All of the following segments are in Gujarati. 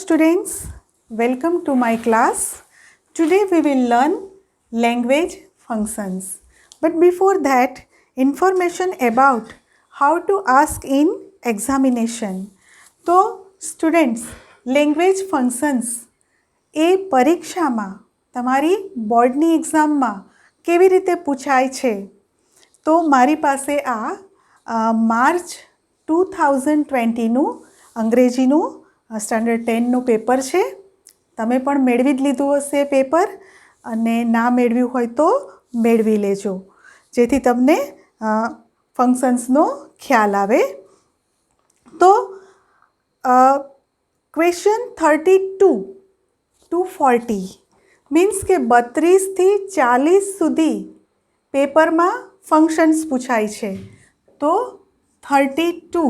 students, welcome to my class. Today we will learn language functions. But before that, information about how to ask in examination. તો students, language functions એ પરીક્ષામાં તમારી બોર્ડની એક્ઝામમાં કેવી રીતે પૂછાય છે? તો મારી પાસે આ માર્ચ 2020નું અંગ્રેજીનું સ્ટાન્ડર્ડ 10નું પેપર છે. તમે પણ મેળવી જ લીધું હશે પેપર, અને ના મેળવ્યું હોય તો મેળવી લેજો, જેથી તમને ફંક્શન્સનો ખ્યાલ આવે. તો ક્વેશ્ચન 32 to 40 મીન્સ કે 32થી 40 સુધી પેપરમાં ફંક્શન્સ પૂછાય છે. તો 32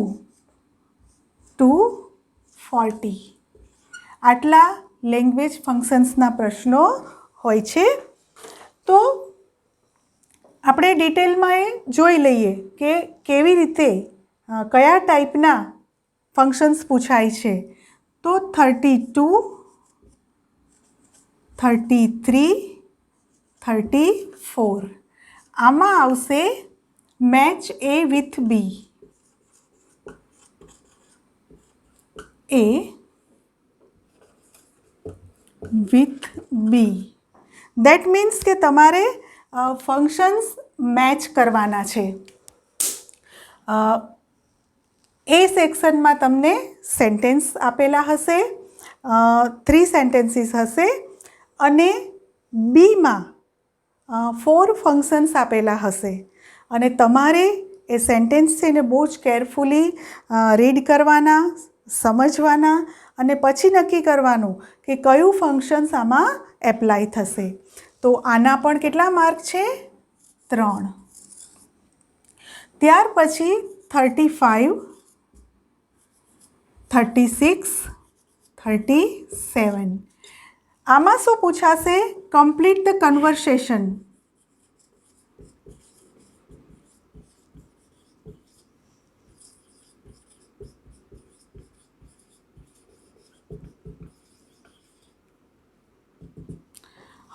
to 40 આટલા લેંગ્વેજ ફંક્શન્સના પ્રશ્નો હોય છે. તો આપણે ડિટેલમાં એ જોઈ લઈએ કે કેવી રીતે કયા ટાઈપના ફંક્શન્સ પૂછાય છે. તો 32, 33, 34 આમાં આવશે match A with B. A with B. That means કે તમારે ફંક્શન્સ મેચ કરવાના છે. એ સેક્શનમાં તમને સેન્ટેન્સ આપેલા હશે, 3 સેન્ટેન્સીસ હશે, અને બીમાં 4 ફંક્શન્સ આપેલા હશે. અને તમારે એ સેન્ટેન્સ છે એને બહુ જ કેરફુલી રીડ કરવાના, સમજવાના, અને પછી નક્કી કરવાનું કે કયું ફંક્શન્સ આમાં એપ્લાય થશે. તો આના પણ કેટલા માર્ક છે? 3. ત્યાર પછી 35, 36, 37 આમાં શું પૂછાશે? Complete the conversation.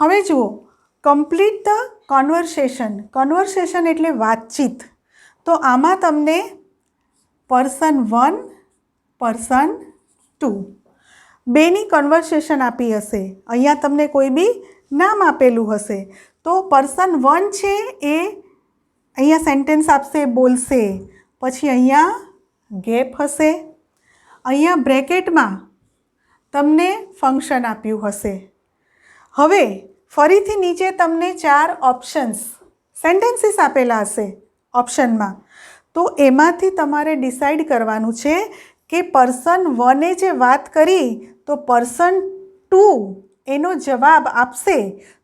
હવે જુઓ, કમ્પ્લીટ ધ કન્વર્સેશન. કન્વર્સેશન એટલે વાતચીત. તો આમાં તમને પર્સન 1, પર્સન 2 બેની કન્વર્સેશન આપી હશે. અહીંયા તમને કોઈ બી નામ આપેલું હશે. તો પર્સન 1 છે એ અહીંયા સેન્ટેન્સ આપશે, બોલશે. પછી અહીંયા ગેપ હશે. અહીંયા બ્રેકેટમાં તમને ફંક્શન આપ્યું હશે. હવે ફરીથી નીચે તમને 4 ઓપ્શન્સ સેન્ટેન્સીસ આપેલા હશે ઓપ્શનમાં. તો એમાંથી તમારે ડિસાઈડ કરવાનું છે કે પર્સન 1એ જે વાત કરી તો પર્સન 2 એનો જવાબ આપશે.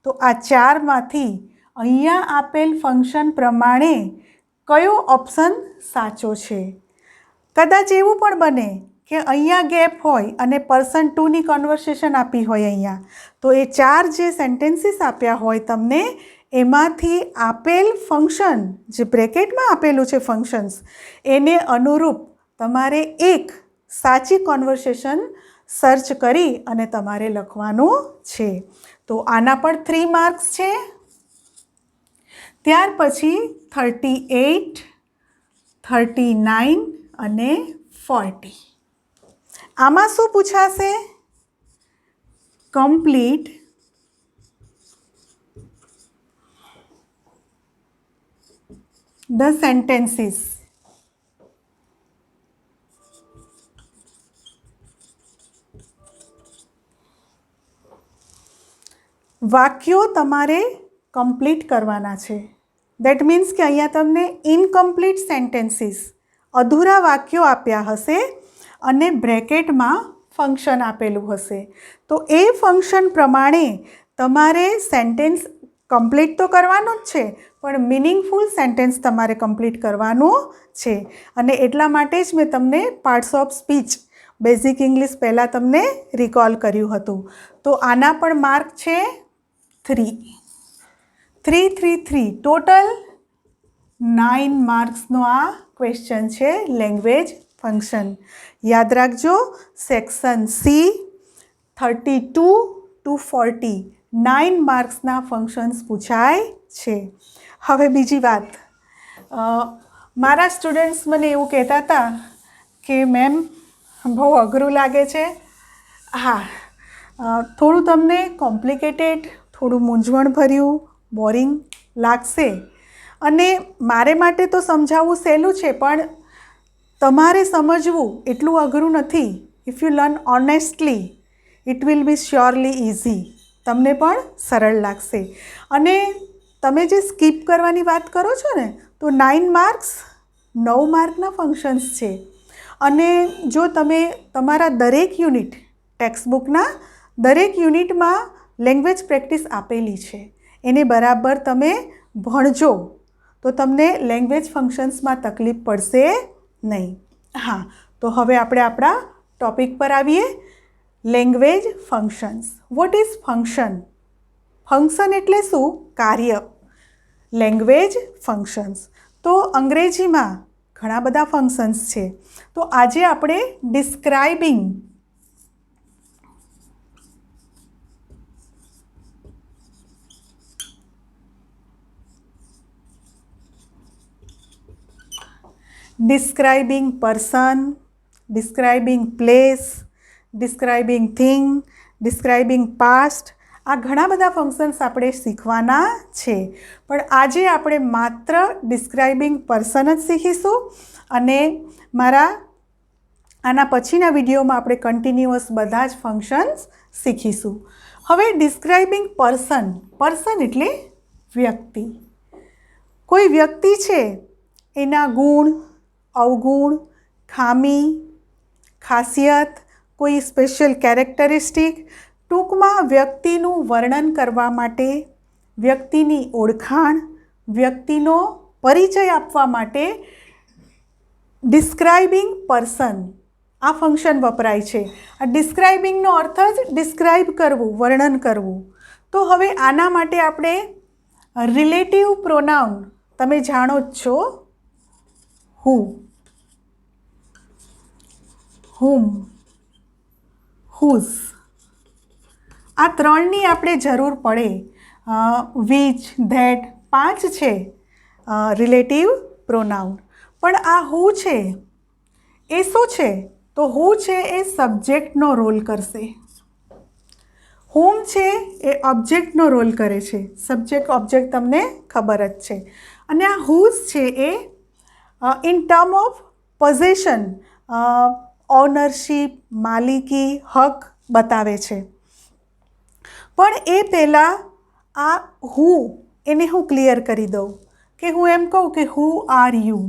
તો આ 4માંથી અહીંયા આપેલ ફંક્શન પ્રમાણે કયો ઓપ્શન સાચો છે? કદાચ એવું પણ બને કે અહીંયા ગેપ હોય અને પર્સન 2ની કન્વર્સેશન આપી હોય અહીંયા. તો એ 4 જે સેન્ટેન્સીસ આપ્યા હોય તમને, એમાંથી આપેલ ફંક્શન જે બ્રેકેટમાં આપેલું છે ફંક્શન્સ, એને અનુરૂપ તમારે એક સાચી કન્વર્સેશન સર્ચ કરી અને તમારે લખવાનું છે. તો આના પણ 3 માર્ક્સ છે. ત્યાર પછી 38, 39 અને 40 આમાં શું પૂછાશે? Complete the sentences. વાક્યો તમારે કમ્પ્લીટ કરવાના છે. દેટ મીન્સ કે અહીંયા તમને ઇનકમ્પ્લીટ સેન્ટેન્સીસ, અધૂરા વાક્યો આપ્યા હશે અને બ્રેકેટમાં ફંક્શન આપેલું હશે. તો એ ફંક્શન પ્રમાણે તમારે સેન્ટેન્સ કમ્પ્લીટ તો કરવાનું જ છે, પણ મિનિંગફુલ સેન્ટેન્સ તમારે કમ્પ્લીટ કરવાનું છે. અને એટલા માટે જ મેં તમને parts of speech basic English પહેલાં તમને રિકોલ કર્યું હતું. તો આના પણ માર્ક છે 3. 3, 3, 3 ટોટલ 9 માર્ક્સનો આ ક્વેશ્ચન છે લેંગ્વેજ ફંક્શન. યાદ રાખજો, સેક્શન સી 32 to 40 9 માર્ક્સના ફંક્શન્સ પૂછાય છે. હવે બીજી વાત, મારા સ્ટુડન્ટ્સ મને એવું કહેતા હતા કે મેમ બહુ અઘરું લાગે છે. હા, થોડું તમને કોમ્પ્લિકેટેડ, થોડું મૂંઝવણભર્યું, બોરિંગ લાગશે અને મારે માટે તો સમજાવવું સહેલું છે, પણ તમારે સમજવું એટલું અઘરું નથી. If you learn honestly it will be surely easy. તમને પણ સરળ લાગશે. અને તમે જે સ્કીપ કરવાની વાત કરો છો ને, તો 9 માર્ક્સ 9 માર્કના ફંક્શન્સ છે. અને જો તમે તમારા દરેક યુનિટ, ટેક્સ્ટબુકના દરેક યુનિટમાં લેંગ્વેજ પ્રેક્ટિસ આપેલી છે, એને બરાબર તમે ભણજો તો તમને લેંગ્વેજ ફંક્શન્સમાં તકલીફ પડશે નહીં. હા, તો હવે આપણે આપણા ટૉપિક પર આવીએ. Language functions. What is function? Function એટલે શું? કાર્ય. Language functions. તો અંગ્રેજીમાં ઘણા બધા ફંક્શન્સ છે. તો આજે આપણે describing person, describing place, describing thing, describing past, આ ઘણા બધા ફંક્શન્સ આપણે શીખવાના છે. પણ આજે આપણે માત્ર ડિસ્ક્રાઇબિંગ પર્સન જ શીખીશું અને આના પછીના વિડીયોમાં આપણે કન્ટિન્યુઅસ બધા જ ફંક્શન્સ શીખીશું. હવે ડિસ્ક્રાઇબિંગ પર્સન. પર્સન એટલે વ્યક્તિ. કોઈ વ્યક્તિ છે, એના ગુણ, અવગુણ, ખામી, ખાસિયત, કોઈ સ્પેશિયલ કેરેક્ટરિસ્ટિક, ટૂંકમાં વ્યક્તિનું વર્ણન કરવા માટે, વ્યક્તિની ઓળખાણ, વ્યક્તિનો પરિચય આપવા માટે ડિસ્ક્રાઇબિંગ પર્સન આ ફંક્શન વપરાય છે. આ ડિસ્ક્રાઇબિંગનો અર્થ જ ડિસ્ક્રાઇબ કરવું, વર્ણન કરવું. તો હવે આના માટે આપણે રિલેટિવ પ્રોનાઉન, તમે જાણો જ છો, હુ, હુમ, હુઝ, આ ત્રણની આપણે જરૂર પડે. વિચ, ધેટ, 5 છે રિલેટિવ પ્રોનાઉન. પણ આ હુ છે એ શું છે? તો હુ છે એ સબ્જેક્ટનો રોલ કરશે. હુમ છે એ ઓબ્જેક્ટનો રોલ કરે છે. સબ્જેક્ટ ઓબ્જેક્ટ તમને ખબર જ છે. અને આ હુઝ છે એ in term of possession, ownership, માલિકી, હક બતાવે છે. પણ એ પહેલાં આ હુ એને હું ક્લિયર કરી દઉં કે હું એમ કહું કે who are you.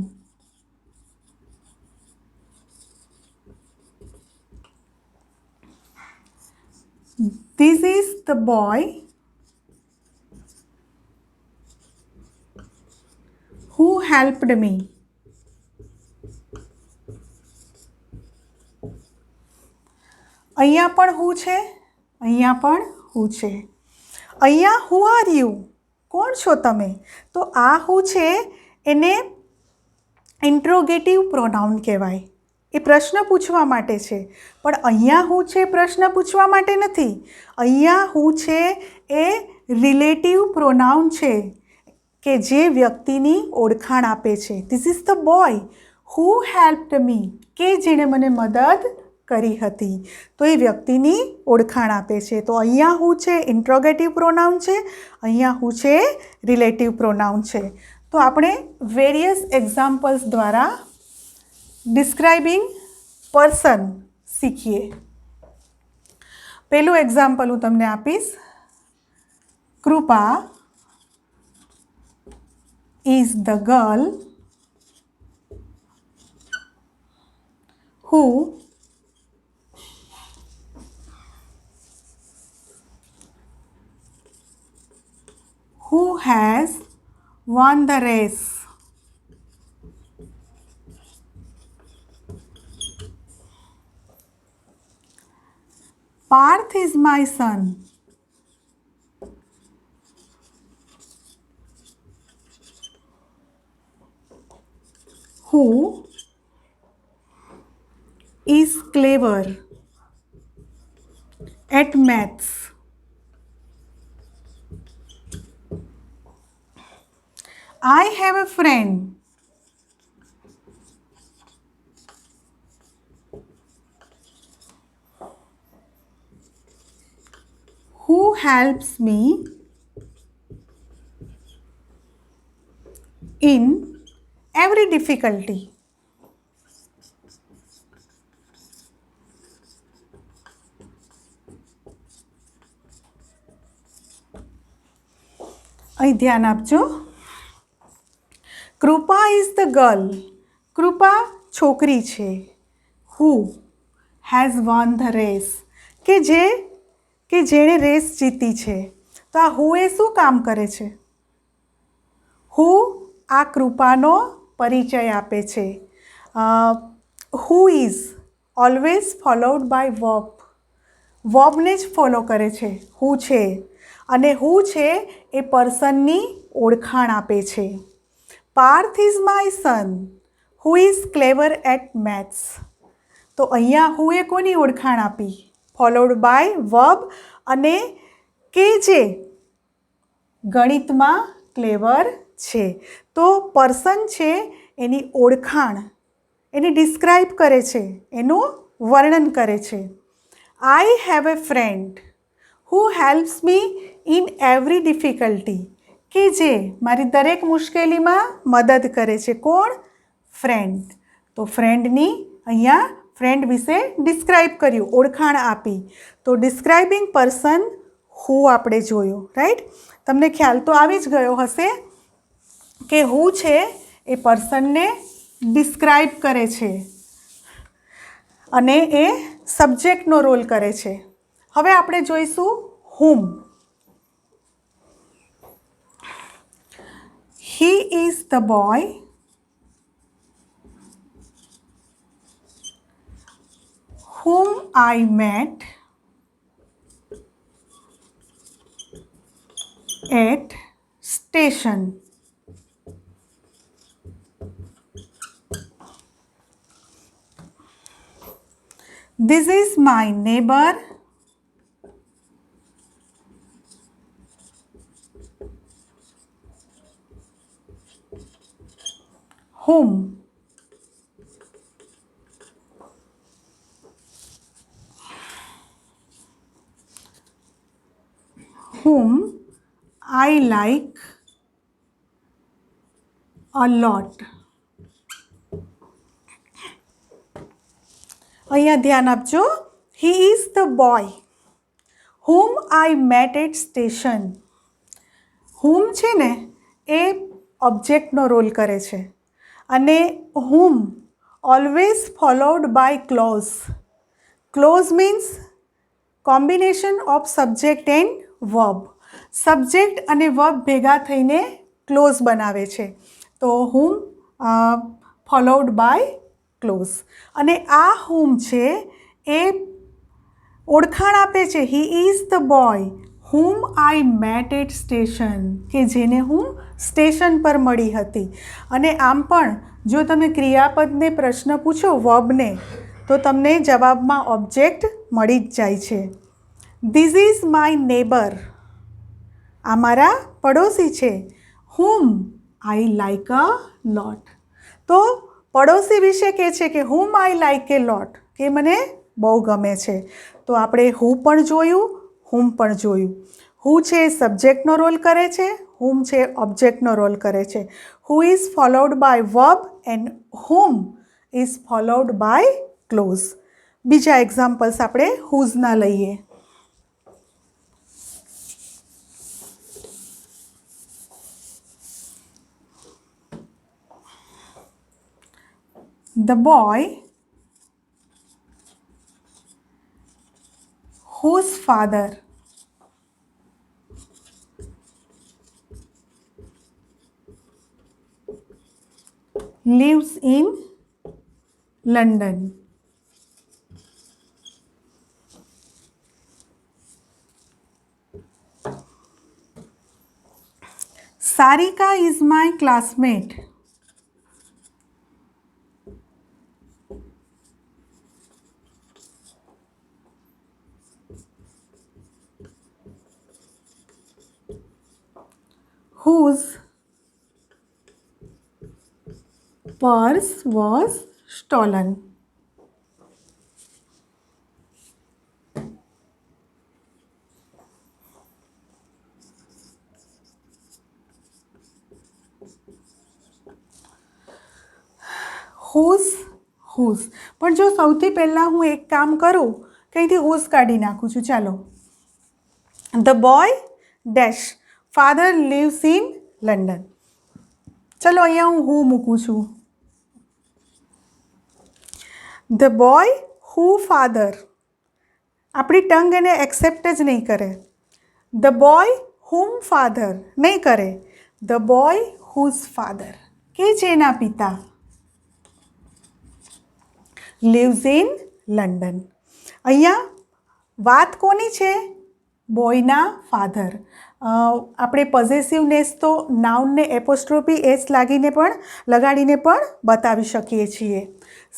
This is the boy who helped me. અહીંયા પણ હુ છે, અહીંયા પણ હુ છે. અહીંયા હુ આર યુ, કોણ છો તમે? તો આ હુ છે એને ઇન્ટ્રોગેટિવ પ્રોનાઉન કહેવાય. એ પ્રશ્ન પૂછવા માટે છે. પણ અહીંયા હુ છે પ્રશ્ન પૂછવા માટે નથી. અહીંયા હુ છે એ રિલેટિવ પ્રોનાઉન છે કે જે વ્યક્તિની ઓળખાણ આપે છે. This is the boy who helped me, કે જેણે મને મદદ કરી હતી. તો એ વ્યક્તિની ઓળખાણ આપે છે. તો અહીંયા હુ છે ઇન્ટ્રોગેટિવ પ્રોનાઉન છે, અહીંયા હુ છે રિલેટિવ પ્રોનાઉન છે. તો આપણે વેરિયસ એક્ઝામ્પલ્સ દ્વારા ડિસ્ક્રાઇબિંગ પર્સન શીખીએ. પહેલું એક્ઝામ્પલ હું તમને આપીશ. કૃપા is the girl who has won the race. Parth is my son who is clever at maths. I have a friend who helps me in every difficulty. અહીં ધ્યાન આપજો. Kripa is the girl. Kripa છોકરી છે. Who has won the race. કે જેણે રેસ જીતી છે. તો આ હુ એ શું કામ કરે છે? હુ આ કૃપાનો પરિચય આપે છે. Who is always followed by verb. વર્બને જ ફોલો કરે છે. હુ છે. અને હુ છે એ પર્સનની ઓળખાણ આપે છે. Parth is my son who is clever at maths. તો અહીંયા હુ એ કોની ઓળખાણ આપી? ફોલોડ બાય વર્બ, અને કે જે ગણિતમાં ક્લેવર છે. તો પર્સન છે એની ઓળખાણ, એની ડિસ્ક્રાઇબ કરે છે, એનું વર્ણન કરે છે. I have a friend who helps me in every difficulty. કે જે મારી દરેક મુશ્કેલીમાં મદદ કરે છે. કોણ? ફ્રેન્ડ. તો ફ્રેન્ડની અહીંયા ફ્રેન્ડ વિશે ડિસ્ક્રાઇબ કર્યું, ઓળખાણ આપી. તો ડિસ્ક્રાઇબિંગ પર્સન હુ આપણે જોયું. રાઈટ? તમને ખ્યાલ તો આવી જ ગયો હશે કે હુ છે એ પર્સનને ડિસ્ક્રાઇબ કરે છે અને એ સબ્જેક્ટનો રોલ કરે છે. હવે આપણે જોઈશું whom. He is the boy whom I met at station. This is my neighbor whom I like a lot. અહીંયા ધ્યાન આપજો. He is the boy whom I met at station. whom છે ને એ ઓબ્જેક્ટનો રોલ કરે છે અને whom always followed by clause. Clause means combination of subject and verb. Subject અને વર્બ ભેગા થઈને ક્લોઝ બનાવે છે. તો whom ફોલોડ બાય ક્લોઝ. અને આ whom છે એ ઓળખાણ આપે છે. He is the boy whom I met at station. કે જેને હું સ્ટેશન પર મળી હતી. અને આમ પણ જો તમે ક્રિયાપદને પ્રશ્ન પૂછો વર્બને, તો તમને જવાબમાં ઓબ્જેક્ટ મળી જ જાય છે. This is my neighbour. આ મારા પડોશી છે. whom I like a lot. તો પડોશી વિશે કહે છે કે whom I like a lot, કે મને બહુ ગમે છે. તો આપણે who પણ જોયું, whom પણ જોયું. who છે સબ્જેક્ટનો રોલ કરે છે, whom છે ઓબ્જેક્ટનો રોલ કરે છે. who is followed by verb and whom is followed by clause. બીજા એક્ઝામ્પલ્સ આપણે whose લઈએ. The boy whose father lives in London. Sarika is my classmate whose purse was stolen. whose પણ જો સૌથી પહેલાં હું એક કામ કરું, કંઈથી whose કાઢી નાખું છું. ચાલો, the boy dash father lives in London. ચલો અહીંયા હું હું મૂકું છું. ધ બોય હુ ફાધર, આપણી ટંગ એને એક્સેપ્ટ જ નહીં કરે. ધ બોય હુમ ફાધર નહીં કરે. ધ બોય હુઝ ફાધર કે છે એના પિતા. Lives in London. અહીંયા વાત કોની છે? બોયના ફાધર. આપણે પોઝેસિવનેસ તો નાઉનને એપોસ્ટ્રોફી એસ લગાડીને પણ બતાવી શકીએ છીએ.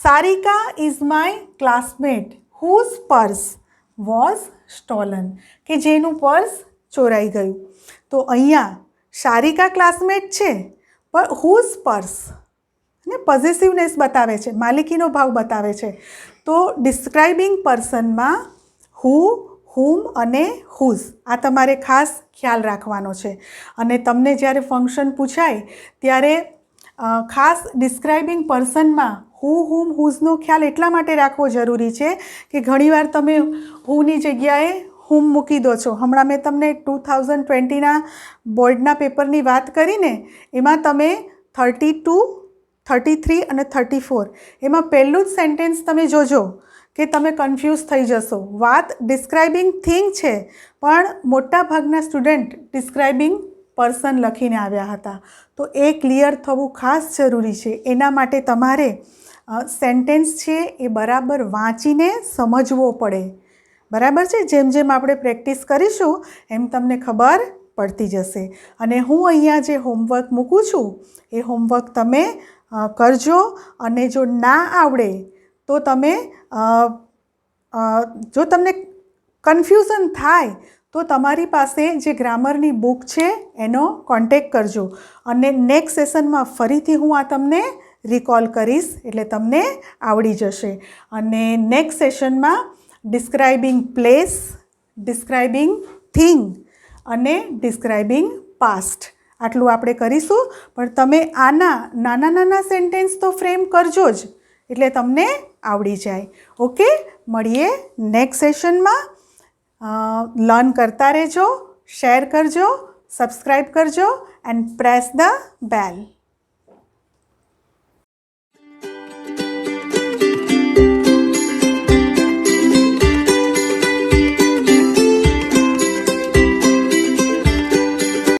Sarika is my classmate whose purse was stolen, કે જેનું પર્સ ચોરાઈ ગયું. તો અહીંયા સારિકા ક્લાસમેટ છે, પણ હુઝ પર્સ ને પોઝેસિવનેસ બતાવે છે, માલિકીનો ભાવ બતાવે છે. તો ડિસ્ક્રાઇબિંગ પર્સનમાં હુ, હુમ અને હુઝ આ તમારે ખાસ ખ્યાલ રાખવાનો છે. અને તમને જ્યારે ફંક્શન પૂછાય ત્યારે ખાસ ડિસ્ક્રાઇબિંગ પર્સનમાં હુ, હુમ, હુઝનો ખ્યાલ એટલા માટે રાખવો જરૂરી છે કે ઘણીવાર તમે હુની જગ્યાએ હુમ મૂકી દો છો. હમણાં મેં તમને 2020ના બોર્ડના પેપરની વાત કરીને એમાં તમે 32, 33 અને 34 એમાં પહેલું જ સેન્ટેન્સ તમે જોજો કે તમે કન્ફ્યુઝ થઈ જશો. વાત ડિસ્ક્રાઇબિંગ થિંગ છે, પણ મોટાભાગના સ્ટુડન્ટ ડિસ્ક્રાઇબિંગ પર્સન લખીને આવ્યા હતા. તો એ ક્લિયર થવું ખાસ જરૂરી છે. એના માટે તમારે સેન્ટેન્સ છે એ બરાબર વાંચીને સમજવો પડે. બરાબર છે? જેમ જેમ આપણે પ્રેક્ટિસ કરીશું એમ તમને ખબર પડતી જશે. અને હું અહીંયા જે હોમવર્ક મૂકું છું એ હોમવર્ક તમે કરજો. અને જો ના આવડે તો તમે જો તમને કન્ફ્યુઝન થાય તો તમારી પાસે જે ગ્રામરની બુક છે એનો કોન્ટેક કરજો. અને નેક્સ્ટ સેશનમાં ફરીથી હું આ તમને રિકોલ કરીશ એટલે તમને આવડી જશે. અને નેક્સ્ટ સેશનમાં ડિસ્ક્રાઇબિંગ પ્લેસ, ડિસ્ક્રાઇબિંગ થિંગ અને ડિસ્ક્રાઇબિંગ પાસ્ટ આટલું આપણે કરીશું. પણ તમે આના નાના નાના સેન્ટેન્સ તો ફ્રેમ કરજો જ એટલે તમને આવડી જાય. ઓકે, મળીએ નેક્સ્ટ સેશનમાં. લર્ન કરતા રહેજો, શેર કરજો, સબસ્ક્રાઈબ કરજો એન્ડ પ્રેસ ધ બેલ.